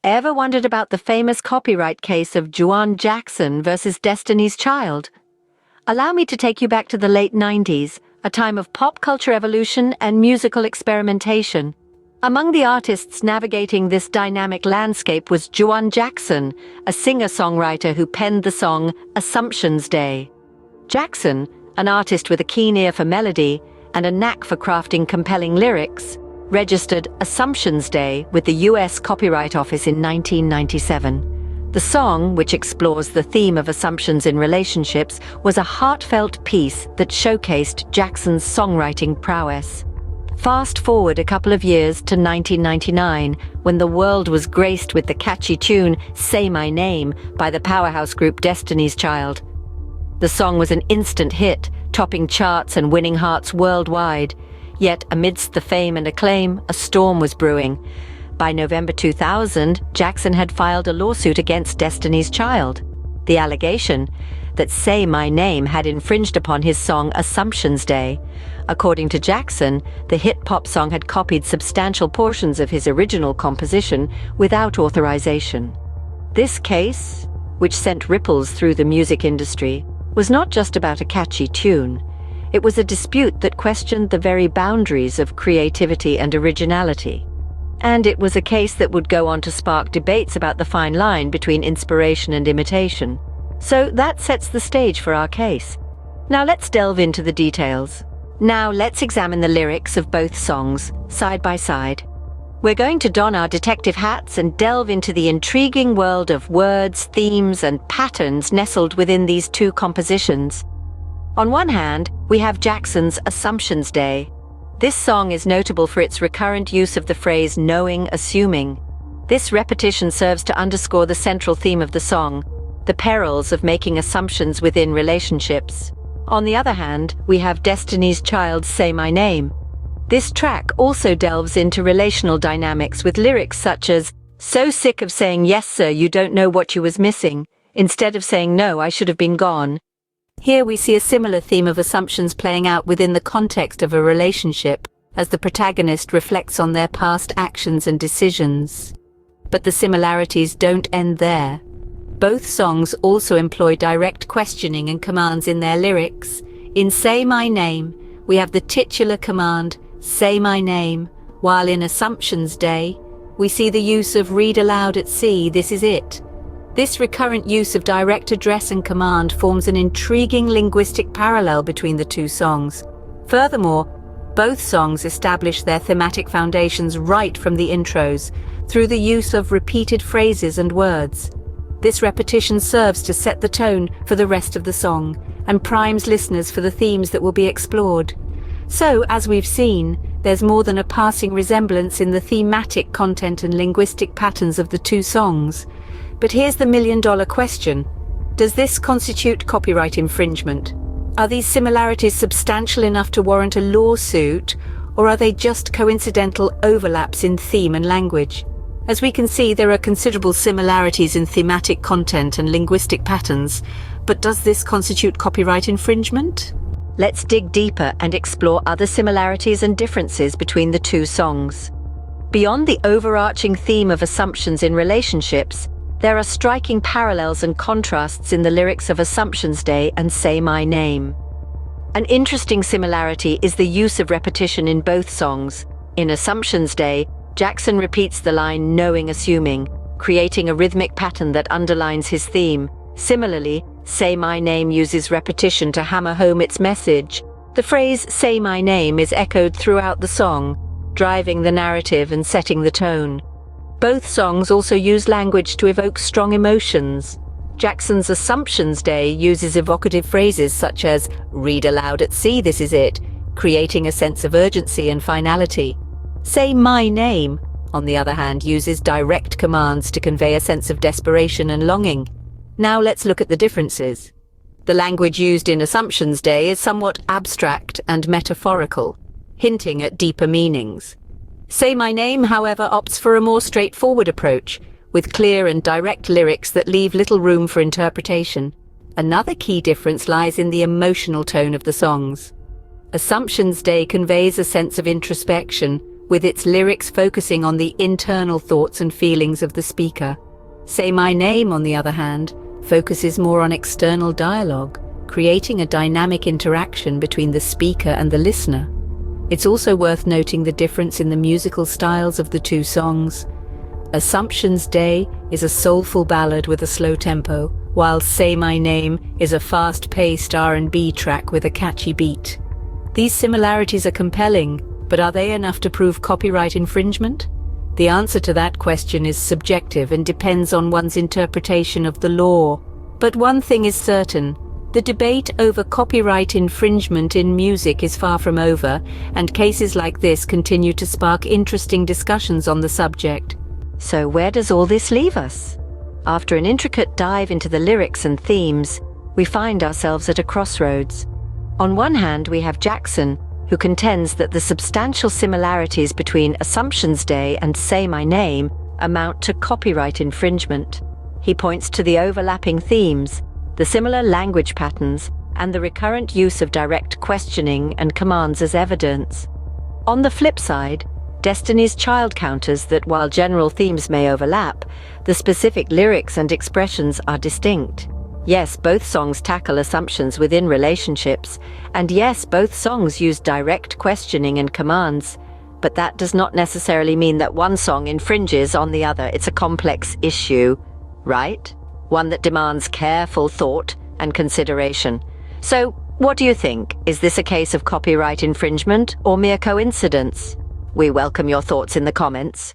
Ever wondered about the famous copyright case of Juwan Jackson versus Destiny's Child? Allow me to take you back to the late 90s, a time of pop culture evolution and musical experimentation. Among the artists navigating this dynamic landscape was Juwan Jackson, a singer-songwriter who penned the song Assumptions Day. Jackson, an artist with a keen ear for melody and a knack for crafting compelling lyrics, registered Assumptions Day with the US Copyright Office in 1997. The song, which explores the theme of assumptions in relationships, was a heartfelt piece that showcased Jackson's songwriting prowess. Fast forward a couple of years to 1999, when the world was graced with the catchy tune Say My Name by the powerhouse group Destiny's Child. The song was an instant hit, topping charts and winning hearts worldwide. Yet, amidst the fame and acclaim, a storm was brewing. By November 2000, Jackson had filed a lawsuit against Destiny's Child. The allegation that Say My Name had infringed upon his song Assumptions Day. According to Jackson, the hit pop song had copied substantial portions of his original composition without authorization. This case, which sent ripples through the music industry, was not just about a catchy tune. It was a dispute that questioned the very boundaries of creativity and originality. And it was a case that would go on to spark debates about the fine line between inspiration and imitation. So that sets the stage for our case. Now let's delve into the details. Now let's examine the lyrics of both songs, side by side. We're going to don our detective hats and delve into the intriguing world of words, themes, and patterns nestled within these two compositions. On one hand, we have Jackson's Assumptions Day. This song is notable for its recurrent use of the phrase knowing, assuming. This repetition serves to underscore the central theme of the song, the perils of making assumptions within relationships. On the other hand, we have Destiny's Child's Say My Name. This track also delves into relational dynamics with lyrics such as, "So sick of saying yes sir, you don't know what you was missing, instead of saying no, I should have been gone." Here we see a similar theme of assumptions playing out within the context of a relationship, as the protagonist reflects on their past actions and decisions. But the similarities don't end there. Both songs also employ direct questioning and commands in their lyrics. In Say My Name, we have the titular command, "Say my name," while in Assumptions Day, we see the use of "Read aloud at sea, this is it." This recurrent use of direct address and command forms an intriguing linguistic parallel between the two songs. Furthermore, both songs establish their thematic foundations right from the intros, through the use of repeated phrases and words. This repetition serves to set the tone for the rest of the song, and primes listeners for the themes that will be explored. So, as we've seen, there's more than a passing resemblance in the thematic content and linguistic patterns of the two songs. But here's the million-dollar question. Does this constitute copyright infringement? Are these similarities substantial enough to warrant a lawsuit, or are they just coincidental overlaps in theme and language? As we can see, there are considerable similarities in thematic content and linguistic patterns, but does this constitute copyright infringement? Let's dig deeper and explore other similarities and differences between the two songs. Beyond the overarching theme of assumptions in relationships, there are striking parallels and contrasts in the lyrics of Assumptions Day and Say My Name. An interesting similarity is the use of repetition in both songs. In Assumptions Day, Jackson repeats the line "knowing, assuming," creating a rhythmic pattern that underlines his theme. Similarly, Say My Name uses repetition to hammer home its message. The phrase "Say My Name" is echoed throughout the song, driving the narrative and setting the tone. Both songs also use language to evoke strong emotions. Jackson's Assumptions Day uses evocative phrases such as "Read aloud at sea, this is it," creating a sense of urgency and finality. Say My Name, on the other hand, uses direct commands to convey a sense of desperation and longing. Now let's look at the differences. The language used in Assumptions Day is somewhat abstract and metaphorical, hinting at deeper meanings. Say My Name, however, opts for a more straightforward approach, with clear and direct lyrics that leave little room for interpretation. Another key difference lies in the emotional tone of the songs. Assumptions Day conveys a sense of introspection, with its lyrics focusing on the internal thoughts and feelings of the speaker. Say My Name, on the other hand, focuses more on external dialogue, creating a dynamic interaction between the speaker and the listener. It's also worth noting the difference in the musical styles of the two songs. Assumption's Day is a soulful ballad with a slow tempo, while Say My Name is a fast-paced R&B track with a catchy beat. These similarities are compelling, but are they enough to prove copyright infringement? The answer to that question is subjective and depends on one's interpretation of the law. But one thing is certain: the debate over copyright infringement in music is far from over, and cases like this continue to spark interesting discussions on the subject. So where does all this leave us? After an intricate dive into the lyrics and themes, we find ourselves at a crossroads. On one hand, we have Jackson, who contends that the substantial similarities between Assumption's Day and Say My Name amount to copyright infringement. He points to the overlapping themes, the similar language patterns, and the recurrent use of direct questioning and commands as evidence. On the flip side, Destiny's Child counters that while general themes may overlap, the specific lyrics and expressions are distinct. Yes, both songs tackle assumptions within relationships, and yes, both songs use direct questioning and commands, but that does not necessarily mean that one song infringes on the other. It's a complex issue, right? One that demands careful thought and consideration. So, what do you think? Is this a case of copyright infringement or mere coincidence? We welcome your thoughts in the comments.